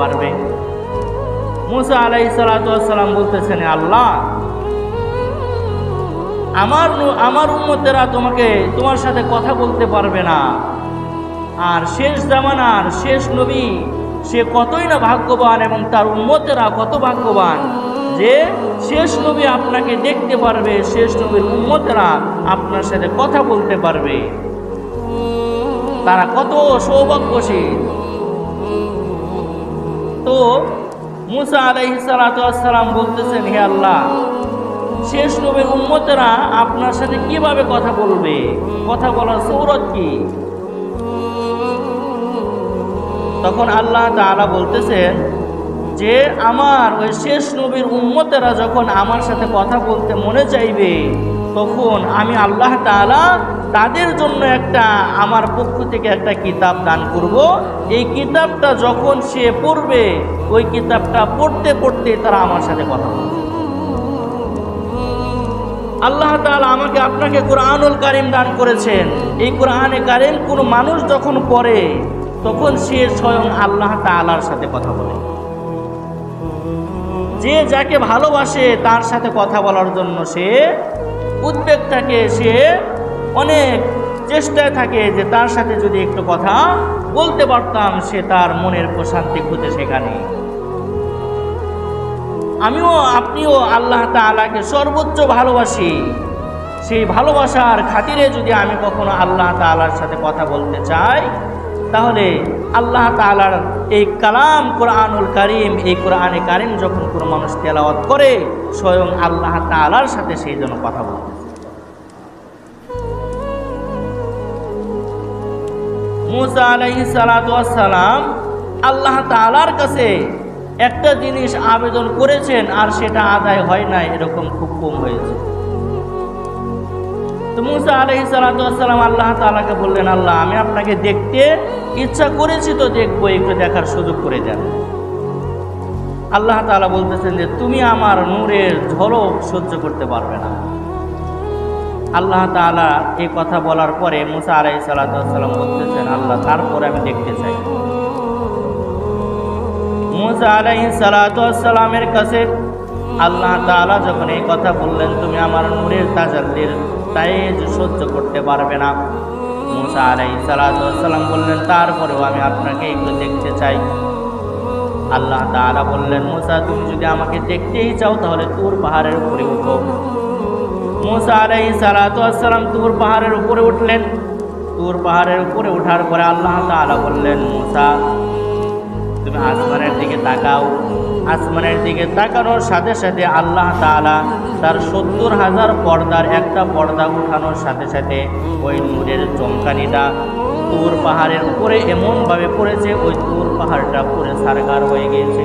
পারবে। মুসা আলাইহিস সালাতু ওয়াস সালাম বলতেছেন, আল্লাহ, আমার উম্মতেরা তোমার সাথে কথা বলতে পারবে না। আর শেষ জামানার শেষ নবী সে কতই না ভাগ্যবান, এবং তার উম্মতেরা কত ভাগ্যবান যে শেষ নবী আপনাকে দেখতে পারবে, শেষ নবীর উম্মতেরা আপনার সাথে কথা বলতে পারবে। তারা কত সৌভাগ্যশীল। তো মুসা আলাইহিস সালাতু ওয়াস সালাম বলতেছেন, হে আল্লাহ, শেষ নবীর উম্মতেরা আপনার সাথে কিভাবে কথা বলবে? কথা বলার সৌরত কি? তখন আল্লাহ তাআলা বলতেছেন যে আমার ওই শেষ নবীর উম্মতেরা যখন আমার সাথে কথা বলতে মনে চাইবে, তখন আমি আল্লাহ তাআলা তাদের জন্য আমার পক্ষ থেকে একটা কিতাব দান করব। এই কিতাবটা যখন সে পড়বে, ওই কিতাবটা পড়তে পড়তে তারা আমার সাথে কথা বলবে। আল্লাহ তাআলা আপনাকে কোরআনুল কারীম দান করেছেন। এই কোরআনে কারীম কোনো মানুষ যখন পড়ে, তখন সে স্বয়ং আল্লাহ তাআলার সাথে কথা বলে। যে যাকে ভালোবাসে তার সাথে কথা বলার জন্য সে উদ্বেগ থাকে, সে অনেক চেষ্টায় থাকে যে তার সাথে যদি একটু কথা বলতে পারতাম, সে তার মনের প্রশান্তি খুঁজে সেখানে। আপনিও আল্লাহ তাআলাকে সর্বোচ্চ ভালোবাসি। সেই ভালোবাসার খাতিরে যদি আমি কখনো আল্লাহ তাআলার সাথে কথা বলতে চাই, তাহলে আল্লাহ তাআলার এই কালাম কোরআনুল কারীম, এই কোরআনে কারীম যখন কোনো মানুষ তেলাওয়াত করে, স্বয়ং আল্লাহ তাআলার সাথে সেই জন্য কথা বলতে। মুসা আলাইহিস সালাতু ওয়াস সালাম আল্লাহ তাআলার কাছে একটা জিনিস আবেদন করেছেন, আর সেটা আদায় হয় নাই, এরকম খুব কম হয়েছে। তো মুসা আলাইহিস সালাতু ওয়াস সালাম আল্লাহ তাআলাকে বললেন, আল্লাহ, আমি আপনাকে দেখতে ইচ্ছা করেছি, তো দেখবো, একটু দেখার সুযোগ করে দেন। আল্লাহ তাআলা বলতেছেন যে তুমি আমার নূরের ঝলক সহ্য করতে পারবে না। আল্লাহ তাআলা এই কথা বলার পরে মুসা আলাইহিস সালাতু ওয়াস সালাম বলতেছেন, আল্লাহ, তারপরে আমি দেখতে চাই। মুসা আলাইহিস সালাতু ওয়াস সালামের কাছে আল্লাহ তাআলা যখন এই কথা বললেন, তুমি আমার নূরের তাজাল্লির তাইজ সহ্য করতে পারবে না, মুসা আলাইহিস সালাতু ওয়াস সালাম বললেন, তারপরেও আমি আপনাকে একটু দেখতে চাই। আল্লাহ তাআলা বললেন, মুসা, তুমি যদি আমাকে দেখতেই চাও তাহলে তুর পাহাড়ের উপরে উঠো। মুসা আলাইহিস সালাতু ওয়াস সালাম তুর পাহাড়ের উপরে উঠলেন। তুর পাহাড়ের উপরে ওঠার পরে আল্লাহ তাআলা বললেন, মুসা, তুমি আসমানের দিকে তাকাও। আসমানের দিকে তাকানোর সাথে সাথে আল্লাহ তাআলা তার ৭০,০০০ পর্দার একটা পর্দা উঠানোর সাথে সাথে ওই নূরের চমকানিটা তুর পাহাড়ের উপরে এমনভাবে পড়েছে, ওই তুর পাহাড়টা পুরো সারগার হয়ে গিয়েছে।